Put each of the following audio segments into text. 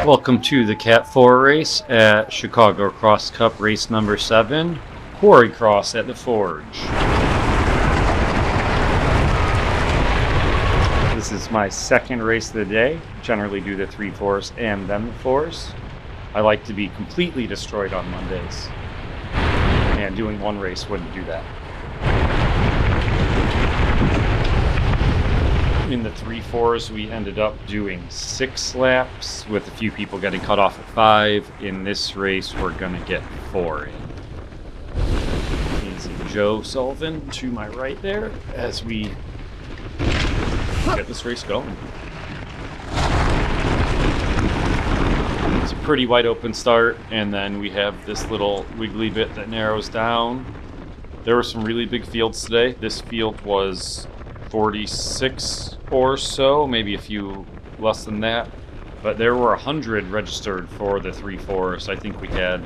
Welcome to the Cat 4 race at Chicago Cross Cup race number 7, Quarry Cross at the Forge. This is my second race of the day. Generally do the 3-4s and then the 4s. I like to be completely destroyed on Mondays, and doing one race wouldn't do that. In the 3-4s, we ended up doing 6 laps with a few people getting cut off at 5. In this race, we're going to get 4 in. Easy Joe Sullivan to my right there as we get this race going. It's a pretty wide open start, and then we have this little wiggly bit that narrows down. There were some really big fields today. This field was 46 or so, maybe a few less than that, but there were 100 registered for the 3-4, so I think we had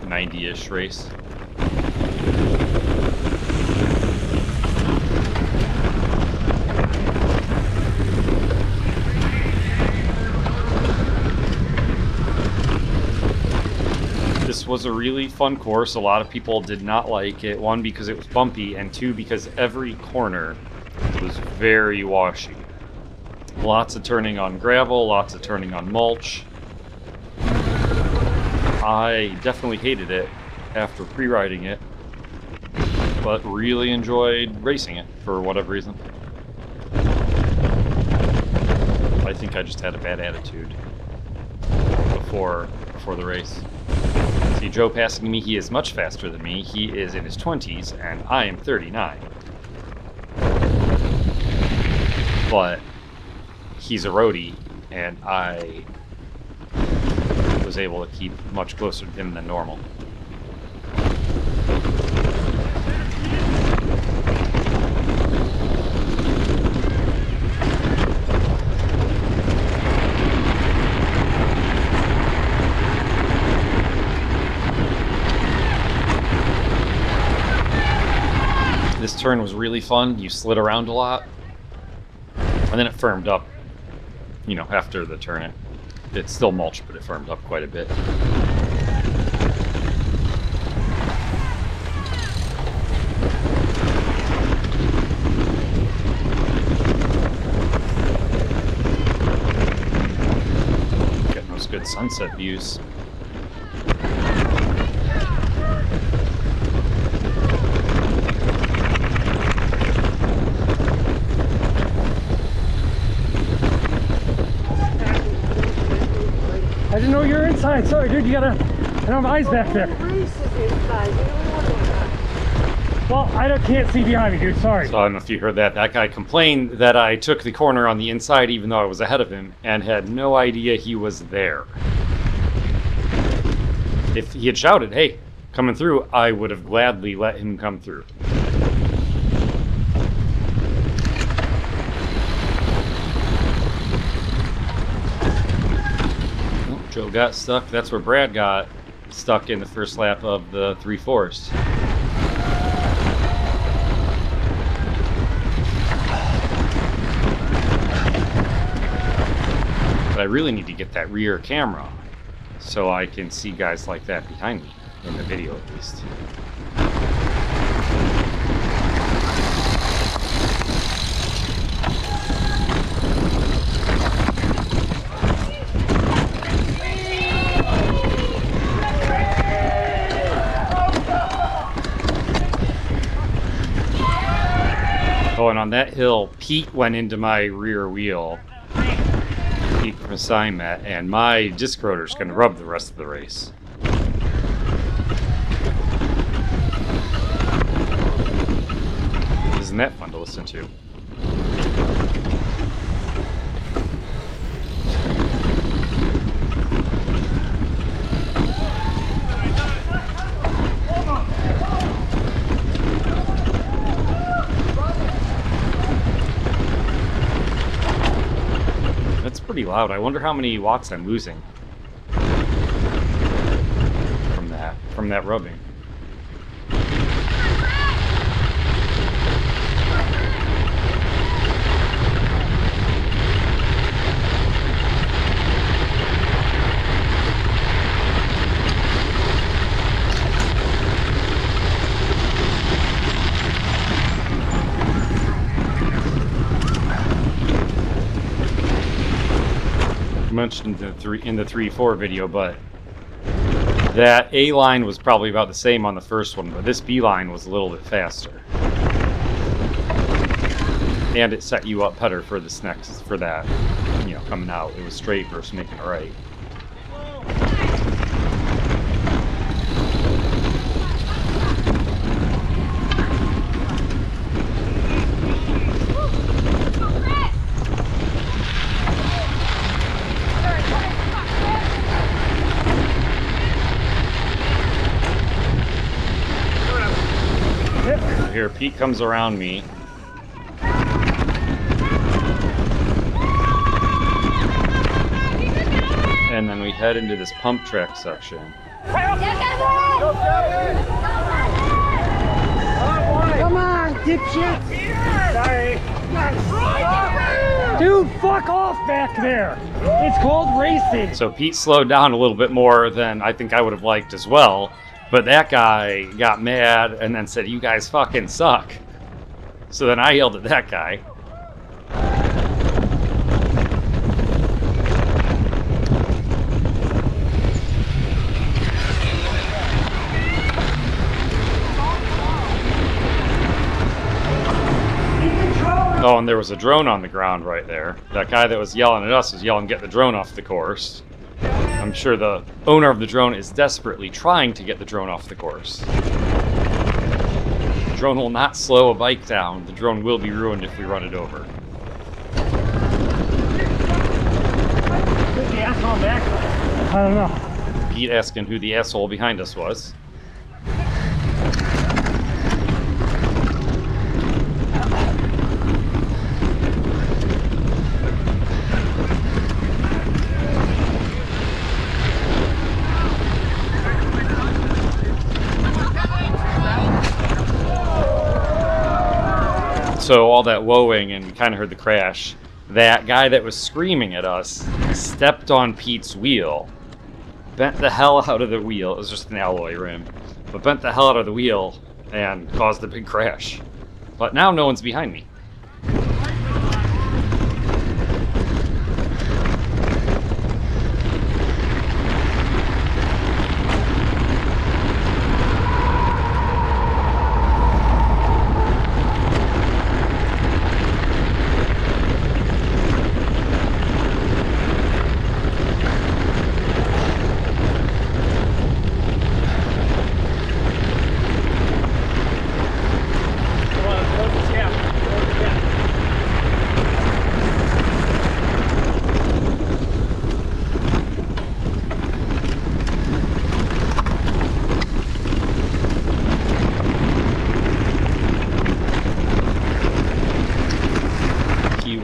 90-ish race. This was a really fun course. A lot of people did not like it. 1, because it was bumpy, and 2, because every corner was very washy. Lots of turning on gravel, lots of turning on mulch. I definitely hated it after pre-riding it, but really enjoyed racing it for whatever reason. I think I just had a bad attitude before the race. See Joe passing me. He is much faster than me. He is in his 20s, and I am 39. But he's a roadie, and I was able to keep much closer to him than normal. This turn was really fun. You slid around a lot. And then it firmed up, after the turn. It's still mulch, but it firmed up quite a bit. Getting those good sunset views. I didn't know you were inside. Sorry, dude. I don't have eyes back there. Well, can't see behind me, dude. Sorry. So I don't know if you heard that. That guy complained that I took the corner on the inside even though I was ahead of him and had no idea he was there. If he had shouted, "Hey, coming through," I would have gladly let him come through. Joe got stuck. That's where Brad got stuck in the first lap of the 3-4s. But I really need to get that rear camera so I can see guys like that behind me, in the video at least. Oh, and on that hill, Pete went into my rear wheel. Pete from Simet, and my disc rotor's going to rub the rest of the race. Isn't that fun to listen to? Pretty loud. I wonder how many watts I'm losing from that rubbing. mentioned in the 3-4 video, but that A line was probably about the same on the first one, but this B line was a little bit faster. And it set you up better for this next, for that, you know, coming out. It was straight versus making it right. Here, Pete comes around me. And then we head into this pump track section. Come on, dipshit! Sorry. Dude, fuck off back there! It's called racing! So Pete slowed down a little bit more than I think I would have liked as well. But that guy got mad and then said, "You guys fucking suck." So then I yelled at that guy. Oh, and there was a drone on the ground right there. That guy that was yelling at us was yelling, "Get the drone off the course." I'm sure the owner of the drone is desperately trying to get the drone off the course. The drone will not slow a bike down. The drone will be ruined if we run it over. Who's the asshole back? I don't know. Pete asking who the asshole behind us was. So all that whoaing, and we kind of heard the crash. That guy that was screaming at us stepped on Pete's wheel, bent the hell out of the wheel. It was just an alloy rim, but bent the hell out of the wheel and caused a big crash. But now no one's behind me.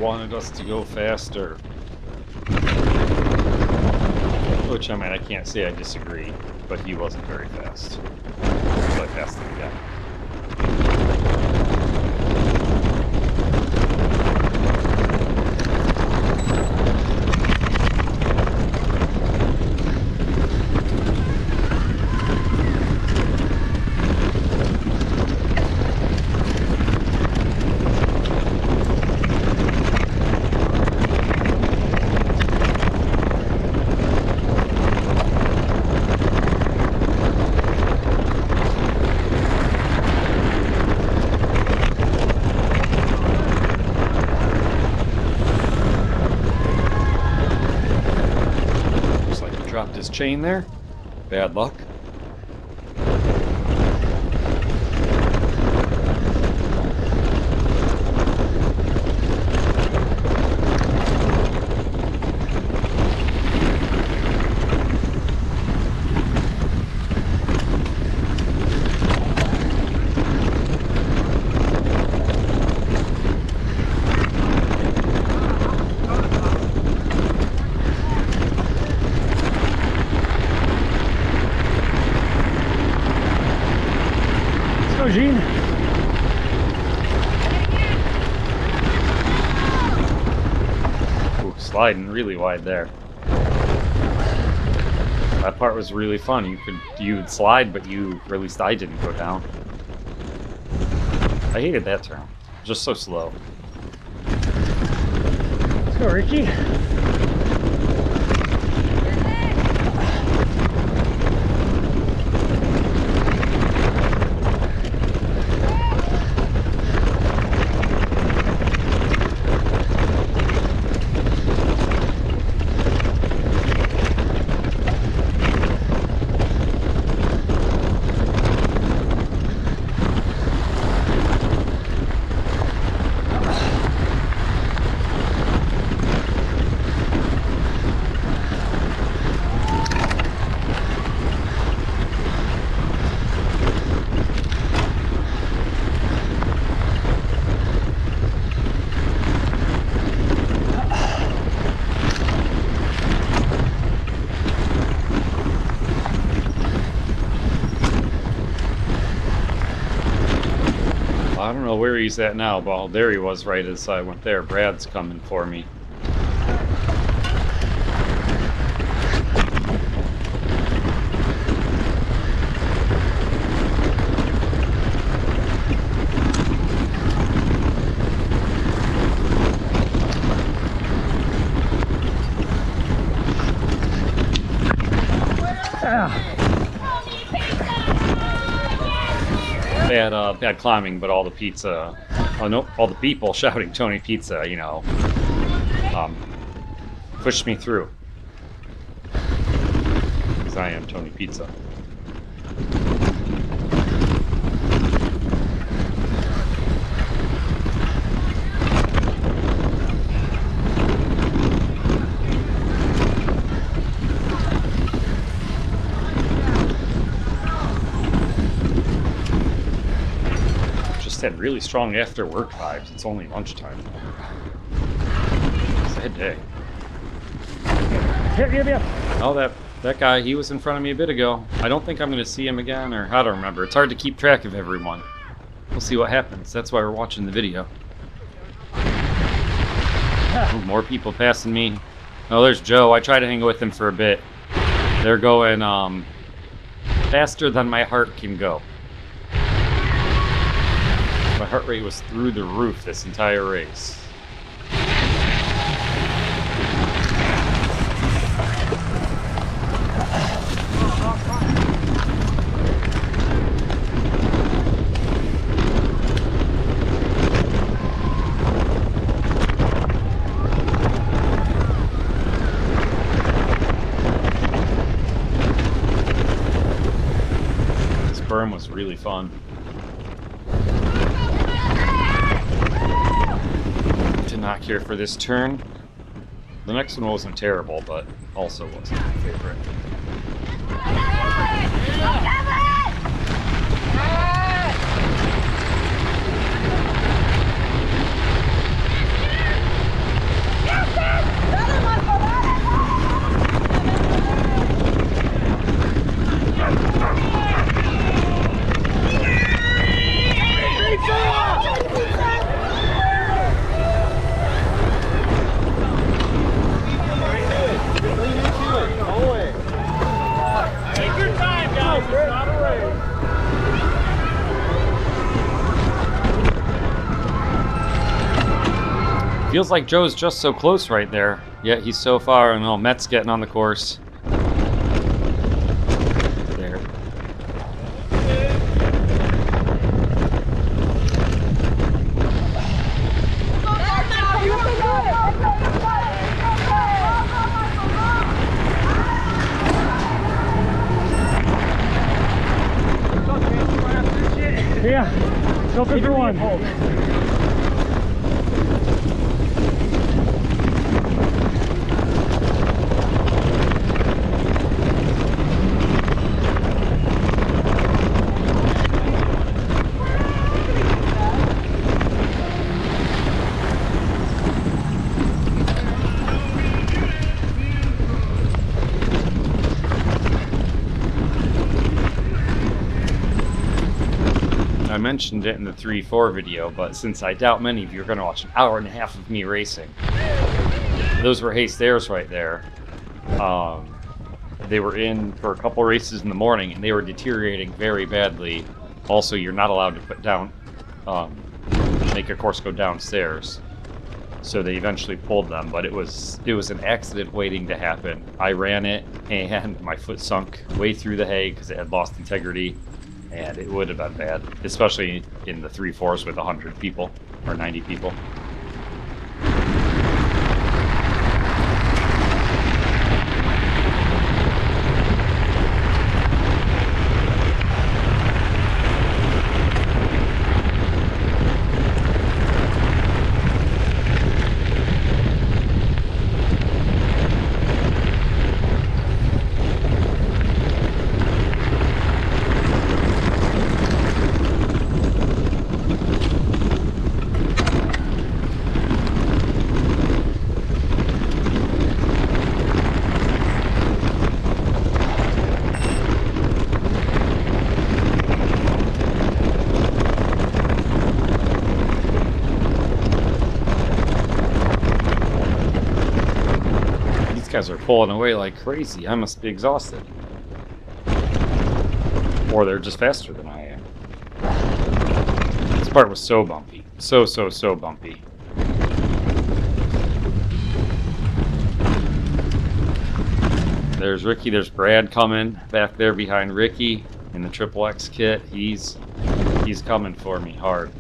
Wanted us to go faster. Which, I mean, I can't say I disagree, but he wasn't very fast. So I passed him again. Dropped his chain there. Bad luck. Gene. Ooh, sliding really wide there. That part was really fun. You'd slide, but or at least I didn't go down. I hated that turn. Just so slow. Let's go, Ricky. know where he's at now. Well, there he was right as I went there. Brad's coming for me. Bad climbing, but all the pizza, all the people shouting Tony Pizza, pushed me through. Because I am Tony Pizza. Had really strong after work vibes. It's only lunchtime. Sad day. Oh, that guy, he was in front of me a bit ago. I don't think I'm going to see him again, or I don't remember. It's hard to keep track of everyone. We'll see what happens. That's why we're watching the video. Ooh, more people passing me. Oh, there's Joe. I tried to hang with him for a bit. They're going faster than my heart can go. My heart rate was through the roof this entire race. This berm was really fun. Not care for this turn. The next one wasn't terrible, but also wasn't my favorite. Feels like Joe's just so close right there, yet he's so far, and Met's getting on the course. There. Yeah, go for one. I mentioned it in the 3-4 video, but since I doubt many of you are going to watch an hour and a half of me racing, those were hay stairs right there. They were in for a couple races in the morning, and they were deteriorating very badly. Also, you're not allowed to put down, make a course go downstairs. So they eventually pulled them, but it was an accident waiting to happen. I ran it, and my foot sunk way through the hay because it had lost integrity. And it would have been bad, especially in the 3-4s with 100 people or 90 people. These guys are pulling away like crazy. I must be exhausted. Or they're just faster than I am. This part was so bumpy. So bumpy. There's Ricky, there's Brad coming back there behind Ricky in the Triple X kit. He's coming for me hard.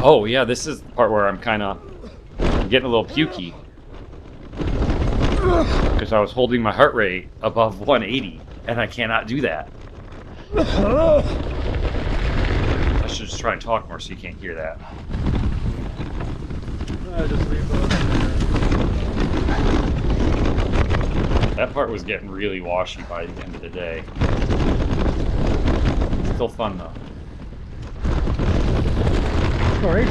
Oh yeah, this is the part where I'm getting a little pukey. Because I was holding my heart rate above 180, and I cannot do that. I should just try and talk more so you can't hear that. That part was getting really washy by the end of the day. Still fun though. Alright.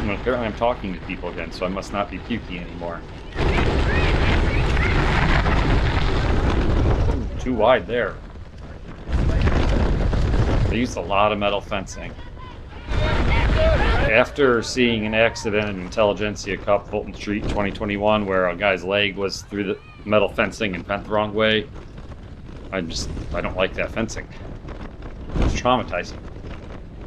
Well, apparently I'm talking to people again, so I must not be pukey anymore. Ooh, too wide there. They used a lot of metal fencing. After seeing an accident in Intelligentsia Cup, Fulton Street, 2021, where a guy's leg was through the metal fencing and bent the wrong way, I don't like that fencing. It's traumatizing.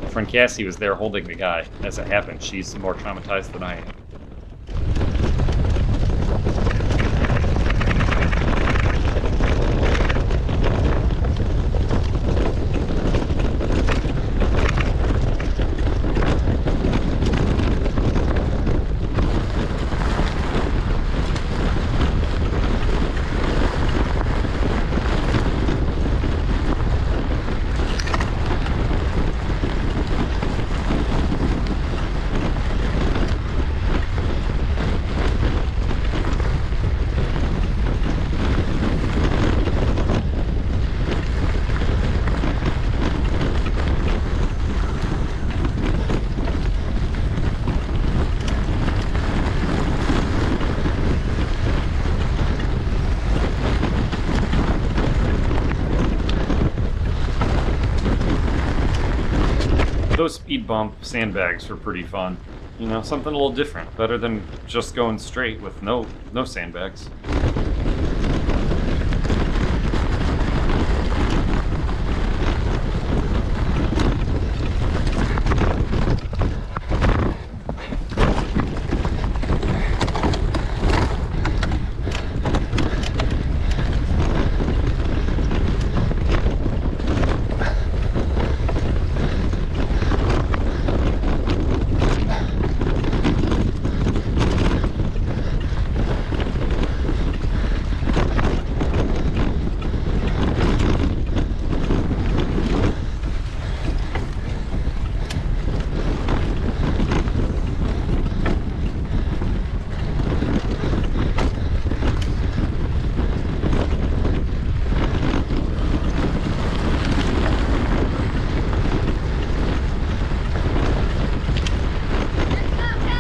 My friend Cassie was there holding the guy as it happened. She's more traumatized than I am. Those speed bump sandbags were pretty fun. You know, something a little different. Better than just going straight with no sandbags.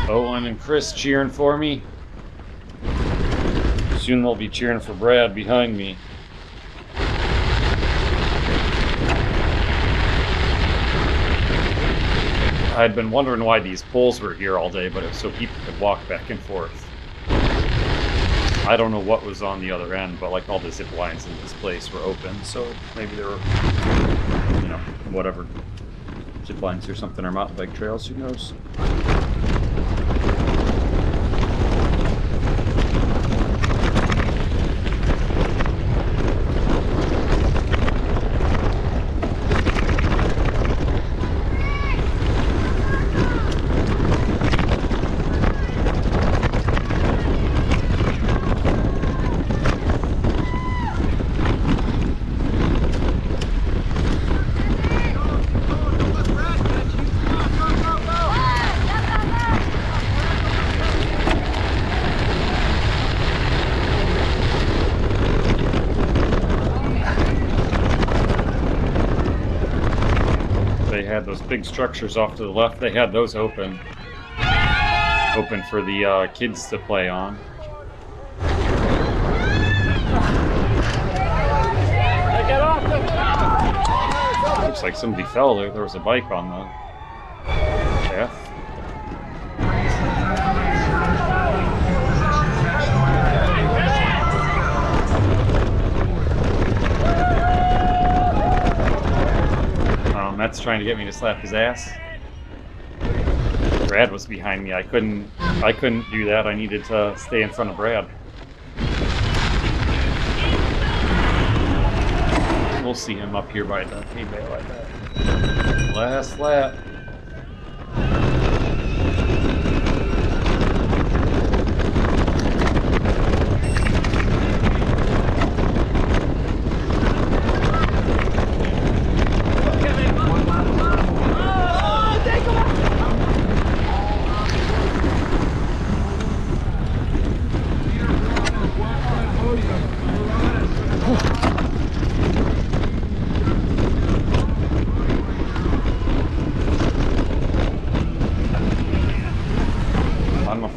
Owen and Chris cheering for me. Soon they'll be cheering for Brad behind me. I'd been wondering why these poles were here all day, but it was so people could walk back and forth. I don't know what was on the other end, but like all the zip lines in this place were open, so maybe there were, you know, whatever, zip lines or something, or mountain bike trails, who knows. had those big structures off to the left. They had those open for the kids to play on. Get off Looks like somebody fell there. There was a bike on the path. Matt's trying to get me to slap his ass. Brad was behind me. I couldn't do that. I needed to stay in front of Brad. We'll see him up here by the hay bale, I bet. Last lap.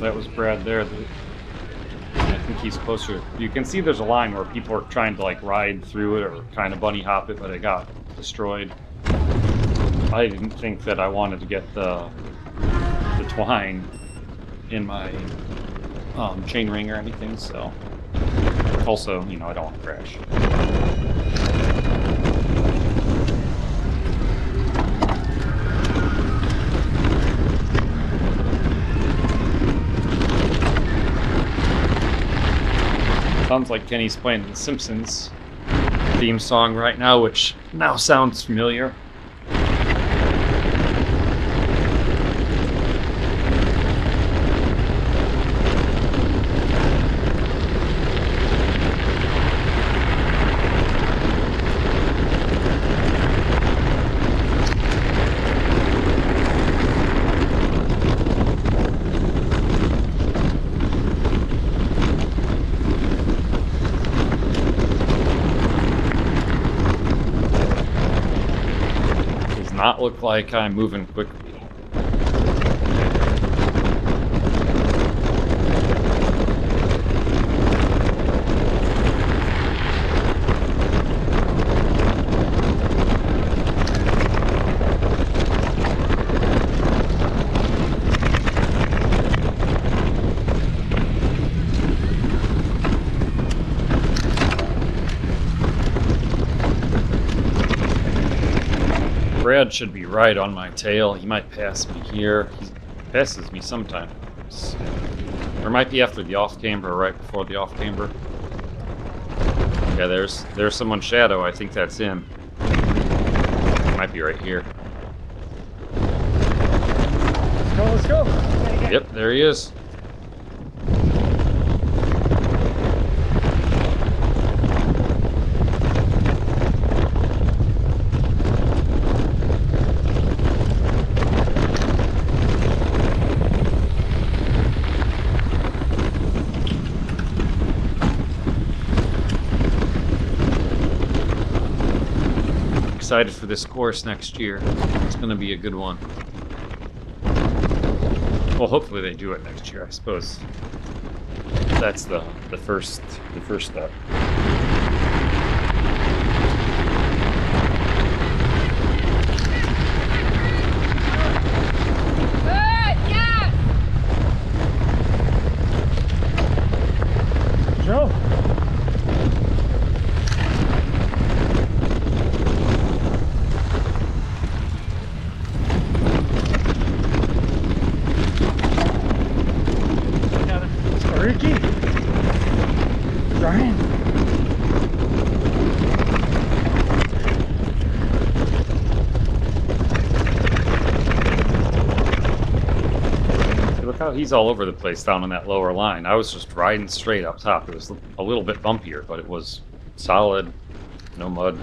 That was Brad there. I think he's closer. You can see there's a line where people are trying to like ride through it or kind of bunny hop it, but it got destroyed. I didn't think that I wanted to get the twine in my chain ring or anything, so also, you know, I don't want to crash. Sounds like Kenny's playing the Simpsons theme song right now, which now sounds familiar. Not look like I'm moving quickly. Brad should be right on my tail. He might pass me here. He passes me sometimes. Or might be after the off camber or right before the off camber. Yeah, there's someone's shadow. I think that's him. Might be right here. Let's go. Yep, there he is. Excited for this course next year. It's going to be a good one. Well, hopefully they do it next year. I suppose that's the first step. Joe. Ricky. Brian. Look how he's all over the place down on that lower line. I was just riding straight up top. It was a little bit bumpier, but it was solid. No mud.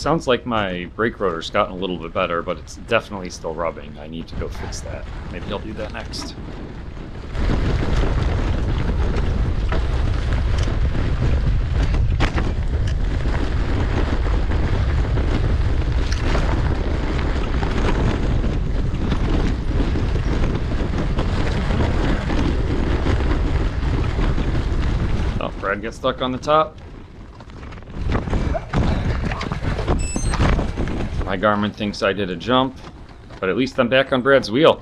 Sounds like my brake rotor's gotten a little bit better, but it's definitely still rubbing. I need to go fix that. Maybe I'll do that next. Oh, Brad gets stuck on the top. My Garmin thinks I did a jump, but at least I'm back on Brad's wheel.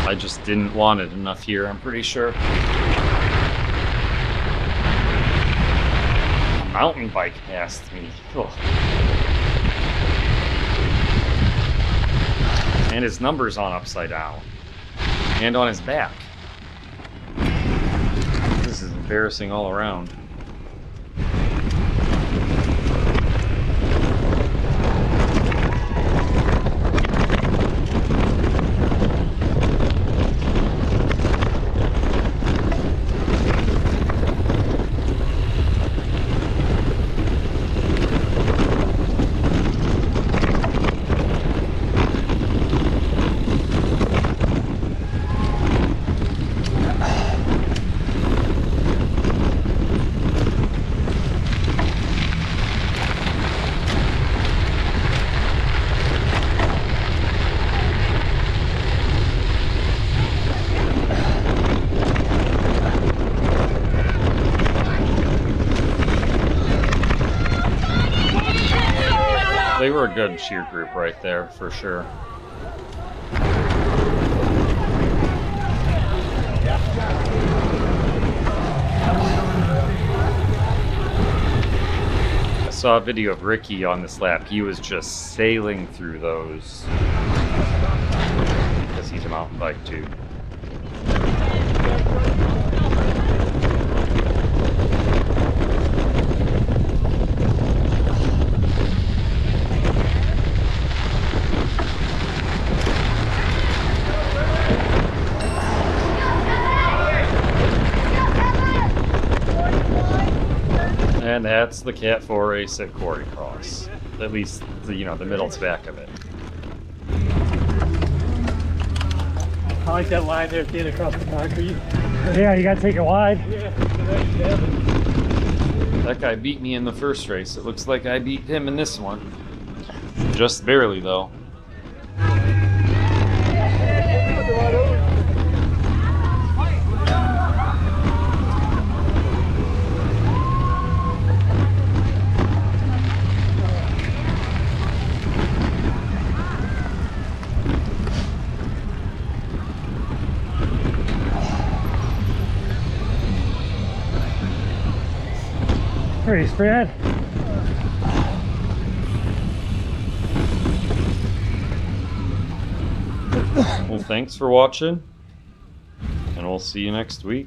I just didn't want it enough here, I'm pretty sure. A mountain bike passed me. Ugh. And his number's on upside down. And on his back. This is embarrassing all around. They were a good cheer group right there, for sure. I saw a video of Ricky on this lap. He was just sailing through those because he's a mountain bike too. And that's the Cat 4 race at Quarry Cross. At least, the middle to back of it. I like that line there at the end across the concrete. Yeah, you gotta take it wide. That guy beat me in the first race. It looks like I beat him in this one. Just barely, though. Pretty spread. Well, thanks for watching, and we'll see you next week.